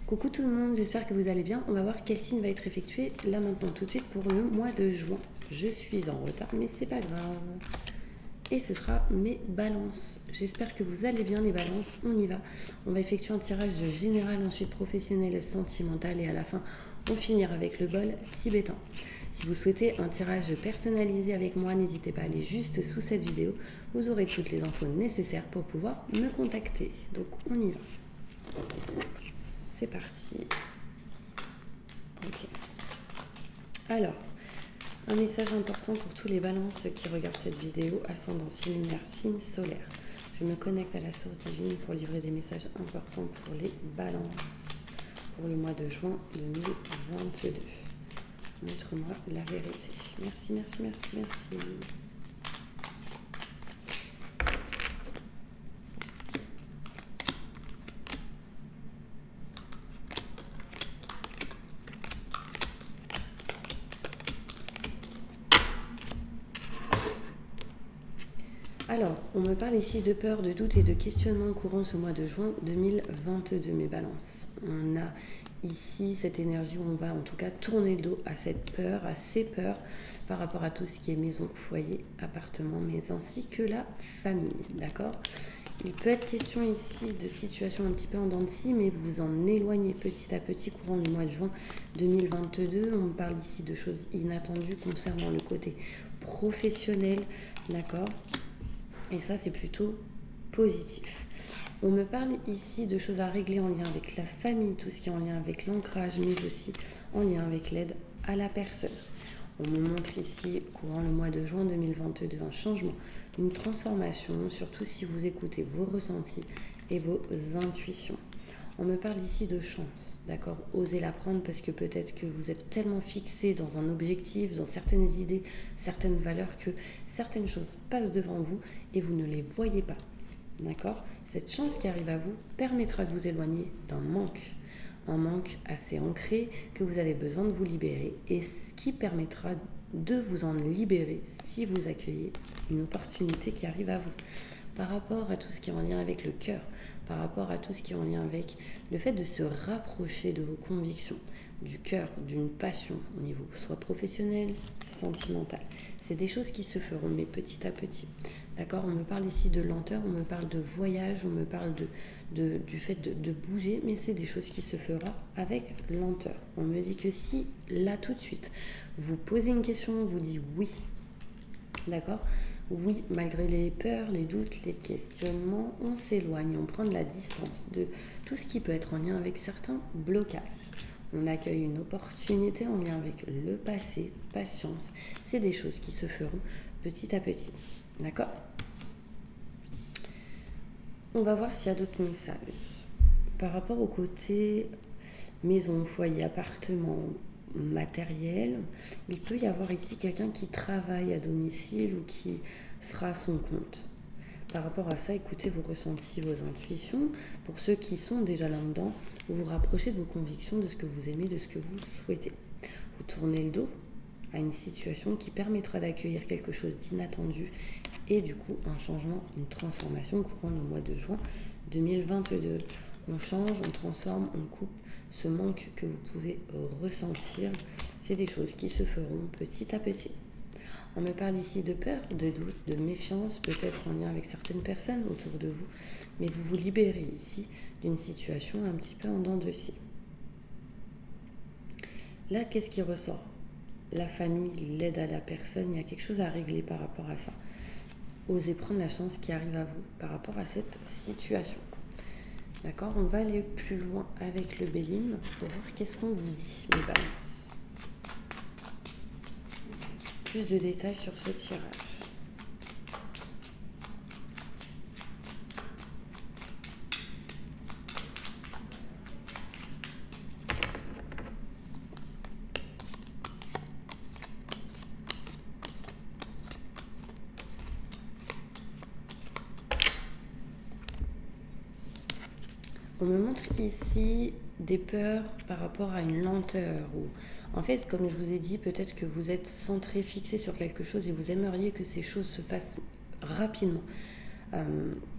Coucou tout le monde, j'espère que vous allez bien. On va voir quel signe va être effectué là maintenant tout de suite pour le mois de juin. Je suis en retard mais c'est pas grave. Et ce sera mes balances. J'espère que vous allez bien les balances, on y va. On va effectuer un tirage général, ensuite professionnel et sentimental et à la fin on finira avec le bol tibétain. Si vous souhaitez un tirage personnalisé avec moi, n'hésitez pas à aller juste sous cette vidéo. Vous aurez toutes les infos nécessaires pour pouvoir me contacter. Donc on y va. C'est parti. Ok. Alors, un message important pour tous les balances qui regardent cette vidéo, ascendant, signe lunaire, signe solaire. Je me connecte à la source divine pour livrer des messages importants pour les balances pour le mois de juin 2022. Montre-moi la vérité. Merci, merci, merci, merci. Alors, on me parle ici de peur, de doute et de questionnement courant ce mois de juin 2022, mes balances. On a ici cette énergie où on va en tout cas tourner le dos à cette peur, à ces peurs par rapport à tout ce qui est maison, foyer, appartement, mais ainsi que la famille, d'accord? Il peut être question ici de situations un petit peu en dents de scie, mais vous vous en éloignez petit à petit courant le mois de juin 2022. On parle ici de choses inattendues concernant le côté professionnel, d'accord? Et ça, c'est plutôt positif. On me parle ici de choses à régler en lien avec la famille, tout ce qui est en lien avec l'ancrage, mais aussi en lien avec l'aide à la personne. On me montre ici, courant le mois de juin 2022, un changement, une transformation, surtout si vous écoutez vos ressentis et vos intuitions. On me parle ici de chance, d'accord? Osez la prendre parce que peut-être que vous êtes tellement fixé dans un objectif, dans certaines idées, certaines valeurs que certaines choses passent devant vous et vous ne les voyez pas, d'accord? Cette chance qui arrive à vous permettra de vous éloigner d'un manque, un manque assez ancré que vous avez besoin de vous libérer et ce qui permettra de vous en libérer si vous accueillez une opportunité qui arrive à vous. Par rapport à tout ce qui est en lien avec le cœur, par rapport à tout ce qui est en lien avec le fait de se rapprocher de vos convictions, du cœur, d'une passion au niveau soit professionnel, sentimental. C'est des choses qui se feront, mais petit à petit. D'accord? On me parle ici de lenteur, on me parle de voyage, on me parle du fait de bouger, mais c'est des choses qui se feront avec lenteur. On me dit que si, là, tout de suite, vous posez une question, on vous dit oui. D'accord? Oui, malgré les peurs, les doutes, les questionnements, on s'éloigne, on prend de la distance de tout ce qui peut être en lien avec certains blocages. On accueille une opportunité en lien avec le passé, patience. C'est des choses qui se feront petit à petit. D'accord? On va voir s'il y a d'autres messages. Par rapport au côté maison, foyer, appartement, matériel, il peut y avoir ici quelqu'un qui travaille à domicile ou qui sera à son compte. Par rapport à ça, écoutez vos ressentis, vos intuitions. Pour ceux qui sont déjà là-dedans, vous vous rapprochez de vos convictions, de ce que vous aimez, de ce que vous souhaitez. Vous tournez le dos à une situation qui permettra d'accueillir quelque chose d'inattendu et du coup un changement, une transformation courant le mois de juin 2022. On change, on transforme, on coupe ce manque que vous pouvez ressentir. C'est des choses qui se feront petit à petit. On me parle ici de peur, de doute, de méfiance, peut-être en lien avec certaines personnes autour de vous, mais vous vous libérez ici d'une situation un petit peu en dents de scie. Là, qu'est-ce qui ressort? La famille, l'aide à la personne, il y a quelque chose à régler par rapport à ça. Osez prendre la chance qui arrive à vous par rapport à cette situation. D'accord, on va aller plus loin avec le Béline pour voir qu'est-ce qu'on vous dit, mes balances. Plus de détails sur ce tirage. On me montre ici des peurs par rapport à une lenteur. Ou en fait, comme je vous ai dit, peut-être que vous êtes centré, fixé sur quelque chose et vous aimeriez que ces choses se fassent rapidement.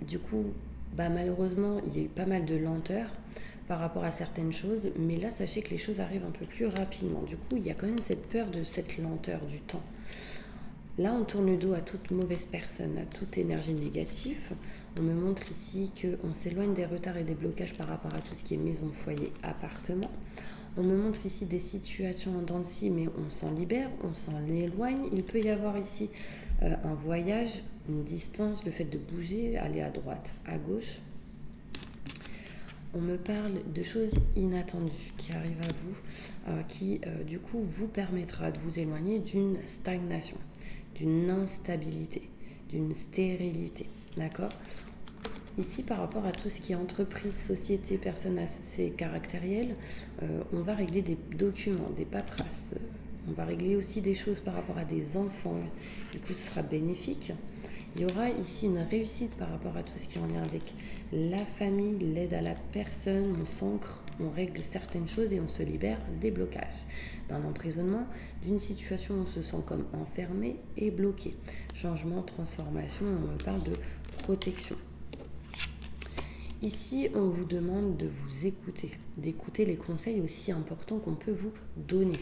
Du coup, malheureusement, il y a eu pas mal de lenteur par rapport à certaines choses, mais là, sachez que les choses arrivent un peu plus rapidement. Du coup, il y a quand même cette peur de cette lenteur du temps. Là, on tourne le dos à toute mauvaise personne, à toute énergie négative. On me montre ici qu'on s'éloigne des retards et des blocages par rapport à tout ce qui est maison, foyer, appartement. On me montre ici des situations en dents de scie, mais on s'en libère, on s'en éloigne. Il peut y avoir ici un voyage, une distance, le fait de bouger, aller à droite, à gauche. On me parle de choses inattendues qui arrivent à vous, qui du coup vous permettra de vous éloigner d'une stagnation, d'une instabilité, d'une stérilité, d'accord? Ici, par rapport à tout ce qui est entreprise, société, personne assez caractérielle, on va régler des documents, des paperasses. On va régler aussi des choses par rapport à des enfants. Du coup, ce sera bénéfique. Il y aura ici une réussite par rapport à tout ce qui est en lien avec la famille, l'aide à la personne. On s'ancre, on règle certaines choses et on se libère des blocages, d'un emprisonnement, d'une situation où on se sent comme enfermé et bloqué. Changement, transformation, on parle de protection. Ici, on vous demande de vous écouter, d'écouter les conseils aussi importants qu'on peut vous donner.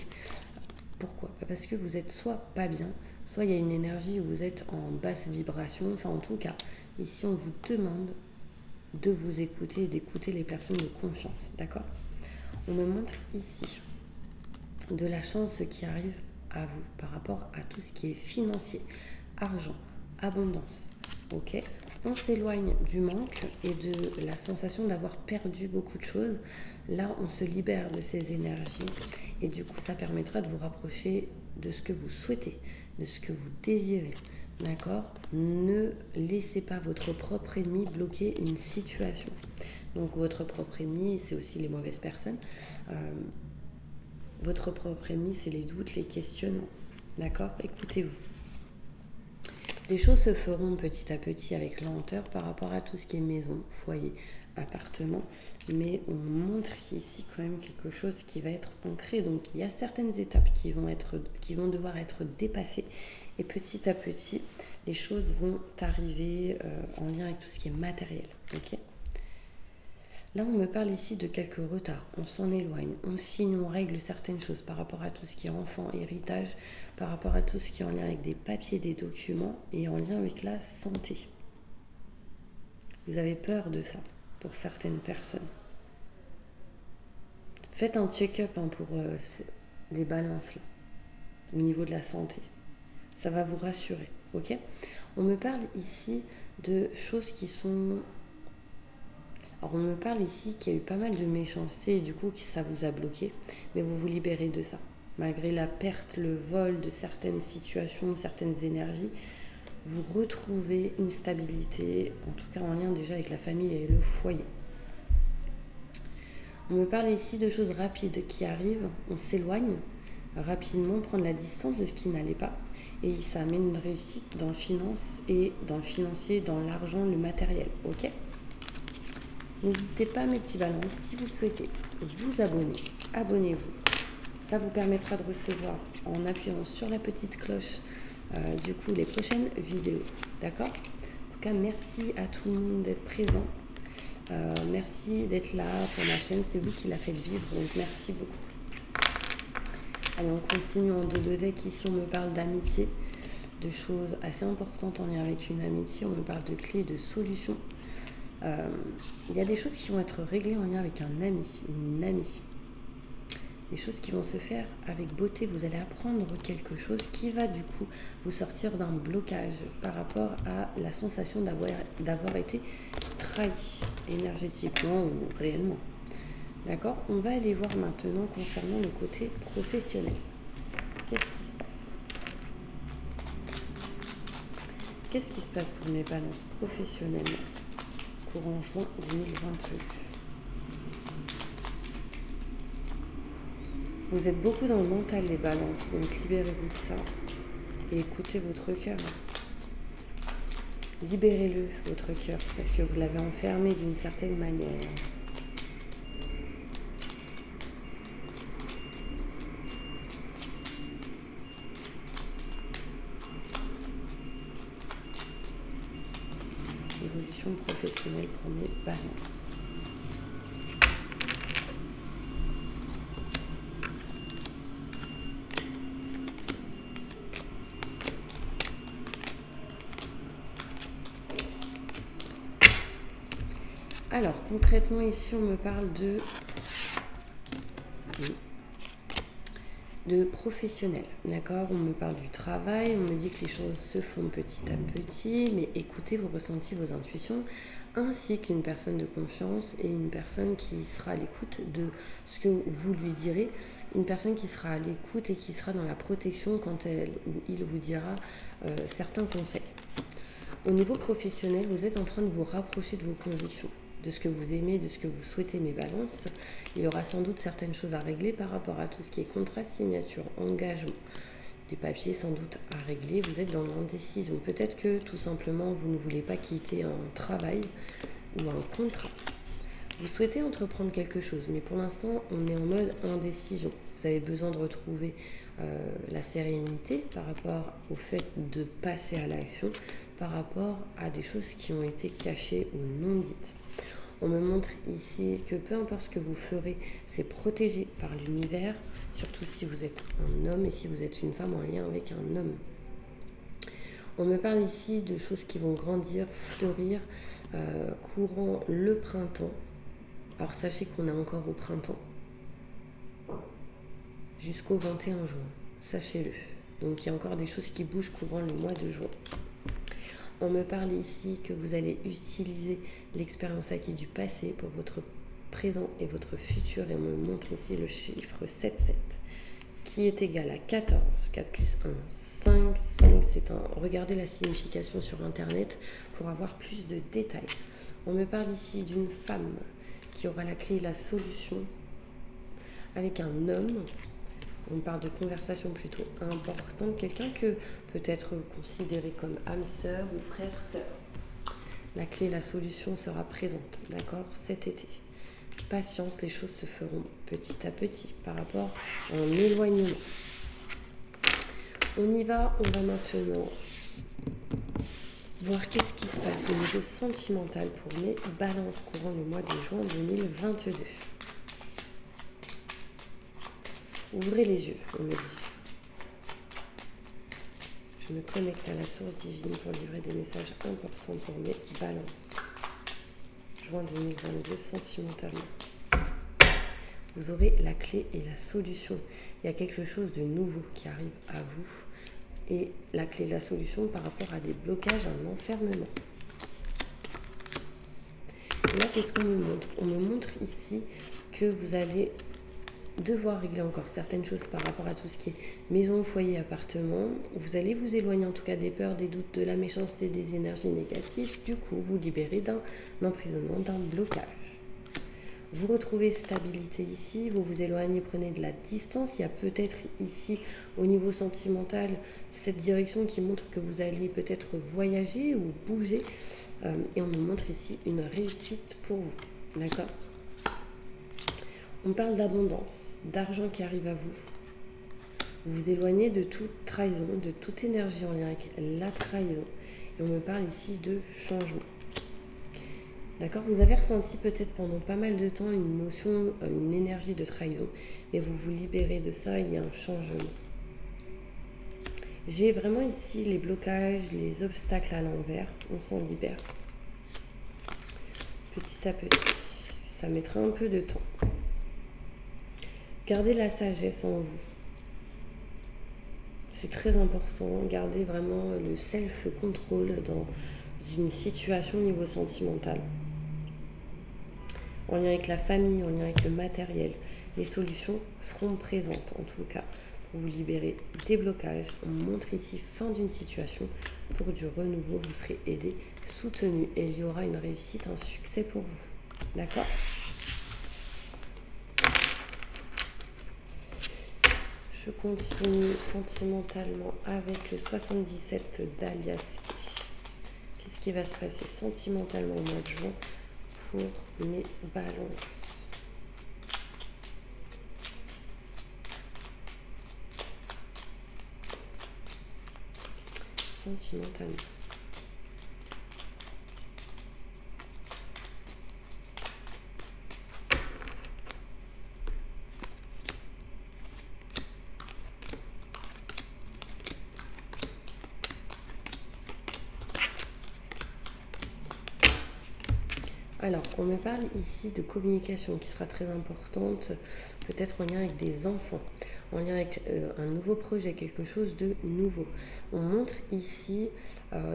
Pourquoi? Parce que vous êtes soit pas bien, soit il y a une énergie où vous êtes en basse vibration. Enfin, en tout cas, ici, on vous demande de vous écouter et d'écouter les personnes de confiance. D'accord? On me montre ici de la chance qui arrive à vous par rapport à tout ce qui est financier, argent, abondance. Ok? On s'éloigne du manque et de la sensation d'avoir perdu beaucoup de choses. Là, on se libère de ces énergies et du coup, ça permettra de vous rapprocher de ce que vous souhaitez, de ce que vous désirez. D'accord? Ne laissez pas votre propre ennemi bloquer une situation. Donc, votre propre ennemi, c'est aussi les mauvaises personnes. Votre propre ennemi, c'est les doutes, les questionnements. D'accord? Écoutez-vous. Les choses se feront petit à petit avec lenteur par rapport à tout ce qui est maison, foyer, appartement. Mais on montre ici quand même quelque chose qui va être ancré. Donc il y a certaines étapes qui vont devoir être dépassées. Et petit à petit, les choses vont arriver en lien avec tout ce qui est matériel. Ok ? Là, on me parle ici de quelques retards. On s'en éloigne, on signe, on règle certaines choses par rapport à tout ce qui est enfant, héritage, par rapport à tout ce qui est en lien avec des papiers, des documents et en lien avec la santé. Vous avez peur de ça pour certaines personnes. Faites un check-up pour les balances là, au niveau de la santé. Ça va vous rassurer, ok? On me parle ici de choses qui sont... Alors on me parle ici qu'il y a eu pas mal de méchanceté et du coup ça vous a bloqué, mais vous vous libérez de ça. Malgré la perte, le vol de certaines situations, certaines énergies, vous retrouvez une stabilité, en tout cas en lien déjà avec la famille et le foyer. On me parle ici de choses rapides qui arrivent, on s'éloigne rapidement, prendre la distance de ce qui n'allait pas et ça amène une réussite dans le finance et dans le financier, dans l'argent, le matériel, ok ? N'hésitez pas, mes petits balances, si vous le souhaitez, vous abonner. Abonnez-vous. Ça vous permettra de recevoir, en appuyant sur la petite cloche, du coup, les prochaines vidéos. D'accord? En tout cas, merci à tout le monde d'être présent. Merci d'être là pour ma chaîne. C'est vous qui la faites vivre, donc merci beaucoup. Allez, on continue en dos de deck. Ici, on me parle d'amitié, de choses assez importantes en lien avec une amitié. On me parle de clés, de solutions. Il y a des choses qui vont être réglées en lien avec un ami, une amie. Des choses qui vont se faire avec beauté. Vous allez apprendre quelque chose qui va du coup vous sortir d'un blocage par rapport à la sensation d'avoir été trahi énergétiquement ou réellement. D'accord? On va aller voir maintenant concernant le côté professionnel. Qu'est-ce qui se passe? Qu'est-ce qui se passe pour mes balances professionnellement? Courant juin 2022. Vous êtes beaucoup dans le mental, les balances, donc libérez-vous de ça et écoutez votre cœur. Libérez-le, votre cœur, parce que vous l'avez enfermé d'une certaine manière. Évolution professionnelle pour mes balances. Alors, concrètement, ici, on me parle de professionnel, d'accord? On me parle du travail, on me dit que les choses se font petit à petit, mais écoutez vos ressentis, vos intuitions, ainsi qu'une personne de confiance et une personne qui sera à l'écoute de ce que vous lui direz, une personne qui sera à l'écoute et qui sera dans la protection quand elle ou il vous dira certains conseils. Au niveau professionnel, vous êtes en train de vous rapprocher de vos convictions, de ce que vous aimez, de ce que vous souhaitez, mes balances. Il y aura sans doute certaines choses à régler par rapport à tout ce qui est contrat, signature, engagement, des papiers sans doute à régler. Vous êtes dans l'indécision. Peut-être que tout simplement, vous ne voulez pas quitter un travail ou un contrat. Vous souhaitez entreprendre quelque chose, mais pour l'instant, on est en mode indécision. Vous avez besoin de retrouver la sérénité par rapport au fait de passer à l'action, par rapport à des choses qui ont été cachées ou non dites. On me montre ici que peu importe ce que vous ferez, c'est protégé par l'univers, surtout si vous êtes un homme et si vous êtes une femme en lien avec un homme. On me parle ici de choses qui vont grandir, fleurir, courant le printemps. Alors sachez qu'on est encore au printemps, jusqu'au 21 juin, sachez-le. Donc il y a encore des choses qui bougent courant le mois de juin. On me parle ici que vous allez utiliser l'expérience acquise du passé pour votre présent et votre futur. Et on me montre ici le chiffre 7,7 qui est égal à 14. 4 plus 1, 5. 5, c'est un... Regardez la signification sur Internet pour avoir plus de détails. On me parle ici d'une femme qui aura la clé et la solution avec un homme. On parle de conversation plutôt importante, quelqu'un que peut-être vous considérez comme âme sœur ou frère sœur. La clé, la solution sera présente, d'accord, cet été. Patience, les choses se feront petit à petit par rapport à un éloignement. On y va, on va maintenant voir qu'est-ce qui se passe au niveau sentimental pour mes balances courant le mois de juin 2022. Ouvrez les yeux, on me dit. Je me connecte à la source divine pour livrer des messages importants pour mes balances. Juin 2022, sentimentalement. Vous aurez la clé et la solution. Il y a quelque chose de nouveau qui arrive à vous. Et la clé et la solution par rapport à des blocages, un enfermement. Et là, qu'est-ce qu'on me montre? On me montre ici que vous allez devoir régler encore certaines choses par rapport à tout ce qui est maison, foyer, appartement. Vous allez vous éloigner en tout cas des peurs, des doutes, de la méchanceté, des énergies négatives. Du coup, vous libérez d'un emprisonnement, d'un blocage. Vous retrouvez stabilité ici, vous vous éloignez, prenez de la distance. Il y a peut-être ici, au niveau sentimental, cette direction qui montre que vous allez peut-être voyager ou bouger. Et on nous montre ici une réussite pour vous. D'accord ? On parle d'abondance, d'argent qui arrive à vous. Vous vous éloignez de toute trahison, de toute énergie en lien avec la trahison. Et on me parle ici de changement. D'accord? Vous avez ressenti peut-être pendant pas mal de temps une notion, une énergie de trahison. Mais vous vous libérez de ça, il y a un changement. J'ai vraiment ici les blocages, les obstacles à l'envers. On s'en libère. Petit à petit. Ça mettra un peu de temps. Gardez la sagesse en vous. C'est très important. Gardez vraiment le self-control dans une situation au niveau sentimental. En lien avec la famille, en lien avec le matériel. Les solutions seront présentes, en tout cas, pour vous libérer des blocages. On montre ici fin d'une situation. Pour du renouveau, vous serez aidé, soutenu et il y aura une réussite, un succès pour vous. D'accord ? Je continue sentimentalement avec le 77 d'Aliaski. Qu'est-ce qui va se passer sentimentalement au mois de juin pour mes balances? Sentimentalement. Alors, on me parle ici de communication qui sera très importante, peut-être en lien avec des enfants, en lien avec un nouveau projet, quelque chose de nouveau. On montre ici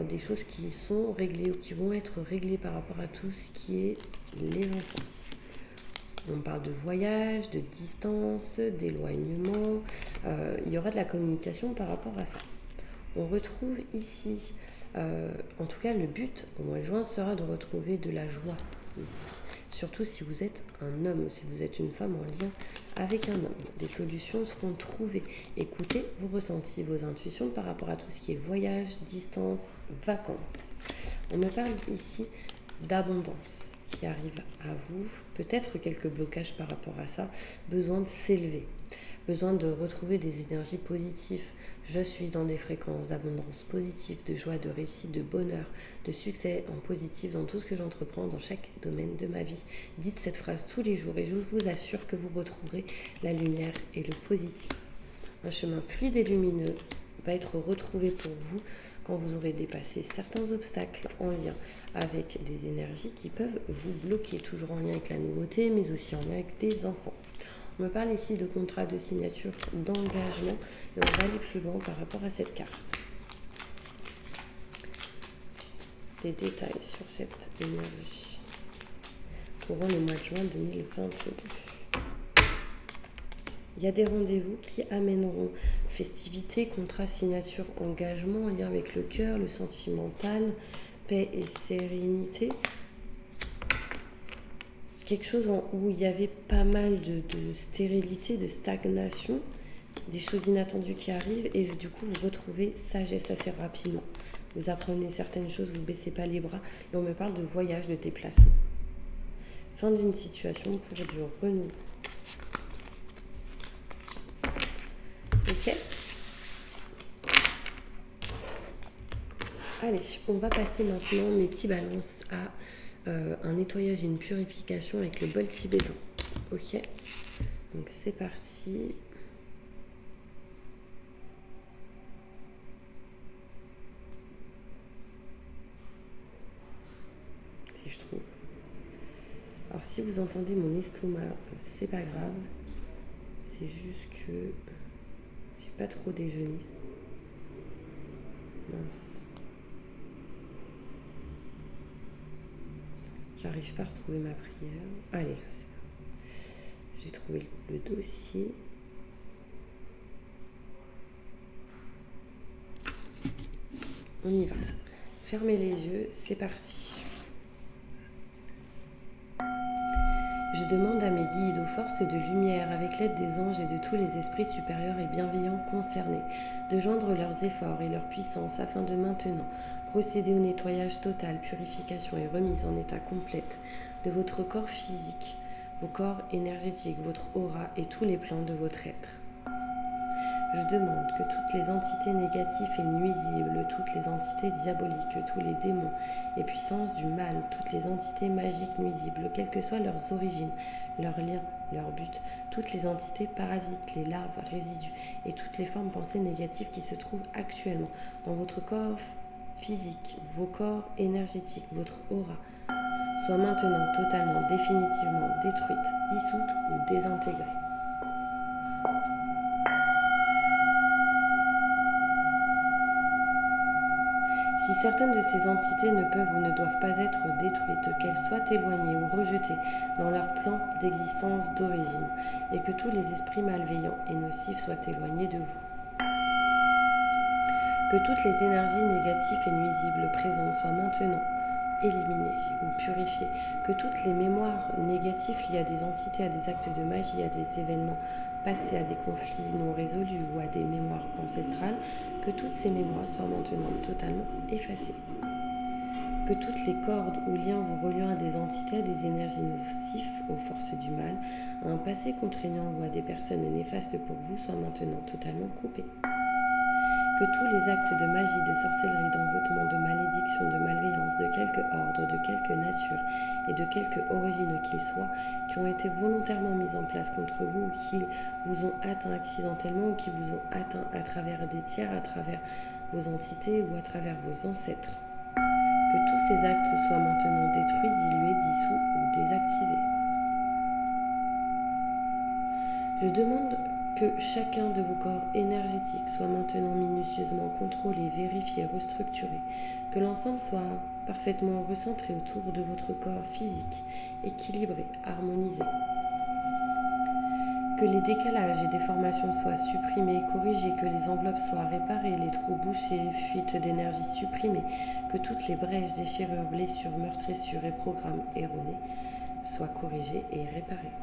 des choses qui sont réglées ou qui vont être réglées par rapport à tout ce qui est les enfants. On parle de voyage, de distance, d'éloignement. Il y aura de la communication par rapport à ça. On retrouve ici, en tout cas le but au mois de juin sera de retrouver de la joie ici. Surtout si vous êtes un homme, si vous êtes une femme en lien avec un homme. Des solutions seront trouvées. Écoutez vos ressentis, vos intuitions par rapport à tout ce qui est voyage, distance, vacances. On me parle ici d'abondance qui arrive à vous, peut-être quelques blocages par rapport à ça, besoin de s'élever, besoin de retrouver des énergies positives. Je suis dans des fréquences d'abondance positive, de joie, de réussite, de bonheur, de succès en positif dans tout ce que j'entreprends dans chaque domaine de ma vie. Dites cette phrase tous les jours et je vous assure que vous retrouverez la lumière et le positif. Un chemin fluide et lumineux va être retrouvé pour vous quand vous aurez dépassé certains obstacles en lien avec des énergies qui peuvent vous bloquer, toujours en lien avec la nouveauté, mais aussi en lien avec des enfants. On me parle ici de contrat de signature, d'engagement, et on va aller plus loin par rapport à cette carte. Des détails sur cette énergie courant le mois de juin 2022. Il y a des rendez-vous qui amèneront festivités, contrat, signature, engagement en lien avec le cœur, le sentimental, paix et sérénité. Quelque chose où il y avait pas mal de stérilité, de stagnation, des choses inattendues qui arrivent et du coup vous retrouvez sagesse assez rapidement. Vous apprenez certaines choses, vous ne baissez pas les bras et on me parle de voyage, de déplacement. Fin d'une situation pour du renouveau. Ok. Allez, on va passer maintenant, mes petits balances, à un nettoyage et une purification avec le bol tibétain. Ok, donc c'est parti. Si je trouve. Alors si vous entendez mon estomac, c'est pas grave. C'est juste que j'ai pas trop déjeuné. Mince. J'arrive pas à retrouver ma prière. Allez, là, c'est bon. J'ai trouvé le dossier. On y va. Fermez les yeux, c'est parti. Je demande à mes guides, aux forces de lumière, avec l'aide des anges et de tous les esprits supérieurs et bienveillants concernés, de joindre leurs efforts et leur puissance afin de maintenant procéder au nettoyage total, purification et remise en état complète de votre corps physique, vos corps énergétiques, votre aura et tous les plans de votre être. Je demande que toutes les entités négatives et nuisibles, toutes les entités diaboliques, tous les démons et puissances du mal, toutes les entités magiques nuisibles, quelles que soient leurs origines, leurs liens, leurs buts, toutes les entités parasites, les larves, résidus et toutes les formes pensées négatives qui se trouvent actuellement dans votre corps physique, vos corps énergétiques, votre aura, soient maintenant totalement, définitivement détruites, dissoutes ou désintégrées. Si certaines de ces entités ne peuvent ou ne doivent pas être détruites, qu'elles soient éloignées ou rejetées dans leur plan d'existence d'origine, et que tous les esprits malveillants et nocifs soient éloignés de vous. Que toutes les énergies négatives et nuisibles présentes soient maintenant éliminées ou purifiées. Que toutes les mémoires négatives liées à des entités, à des actes de magie, à des événements passés, à des conflits non résolus ou à des mémoires ancestrales, que toutes ces mémoires soient maintenant totalement effacées. Que toutes les cordes ou liens vous reliant à des entités, à des énergies nocives, aux forces du mal, à un passé contraignant ou à des personnes néfastes pour vous soient maintenant totalement coupés. Que tous les actes de magie, de sorcellerie, d'envoûtement, de malédiction, de malveillance, de quelque ordre, de quelque nature et de quelque origine qu'ils soient, qui ont été volontairement mis en place contre vous ou qui vous ont atteint accidentellement ou qui vous ont atteint à travers des tiers, à travers vos entités ou à travers vos ancêtres, que Que tous ces actes soient maintenant détruits, dilués, dissous ou désactivés. Je demande que chacun de vos corps énergétiques soit maintenant minutieusement contrôlé, vérifié, restructuré, que l'ensemble soit parfaitement recentré autour de votre corps physique, équilibré, harmonisé. Que les décalages et déformations soient supprimés, corrigés, que les enveloppes soient réparées, les trous bouchés, fuites d'énergie supprimées, que toutes les brèches, déchirures, blessures, meurtrissures et programmes erronés soient corrigés et réparés.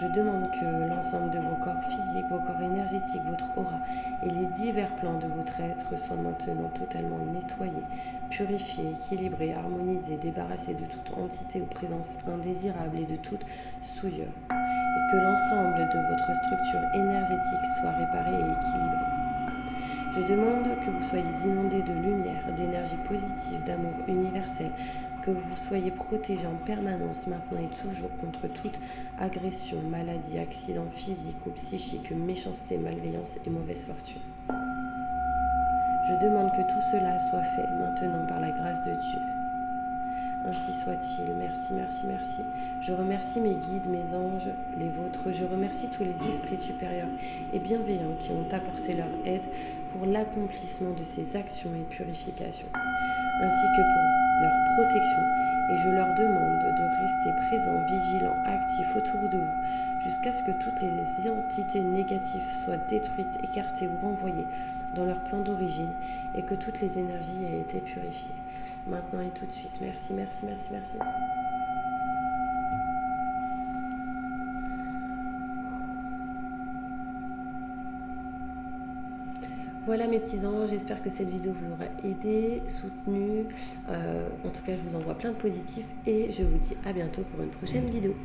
Je demande que l'ensemble de vos corps physiques, vos corps énergétiques, votre aura et les divers plans de votre être soient maintenant totalement nettoyés, purifiés, équilibrés, harmonisés, débarrassés de toute entité ou présence indésirable et de toute souillure. Et que l'ensemble de votre structure énergétique soit réparé et équilibré. Je demande que vous soyez inondés de lumière, d'énergie positive, d'amour universel, que vous soyez protégés en permanence maintenant et toujours contre toute agression, maladie, accident physique ou psychique, méchanceté, malveillance et mauvaise fortune. Je demande que tout cela soit fait maintenant par la grâce de Dieu. Ainsi soit-il. Merci, merci, merci. Je remercie mes guides, mes anges, les vôtres. Je remercie tous les esprits supérieurs et bienveillants qui ont apporté leur aide pour l'accomplissement de ces actions et purifications, ainsi que pour leur protection. Et je leur demande de rester présents, vigilants, actifs autour de vous, jusqu'à ce que toutes les entités négatives soient détruites, écartées ou renvoyées dans leur plan d'origine et que toutes les énergies aient été purifiées. Maintenant et tout de suite. Merci, merci, merci, merci. Voilà mes petits anges, j'espère que cette vidéo vous aura aidé, soutenu. En tout cas, je vous envoie plein de positifs et je vous dis à bientôt pour une prochaine vidéo.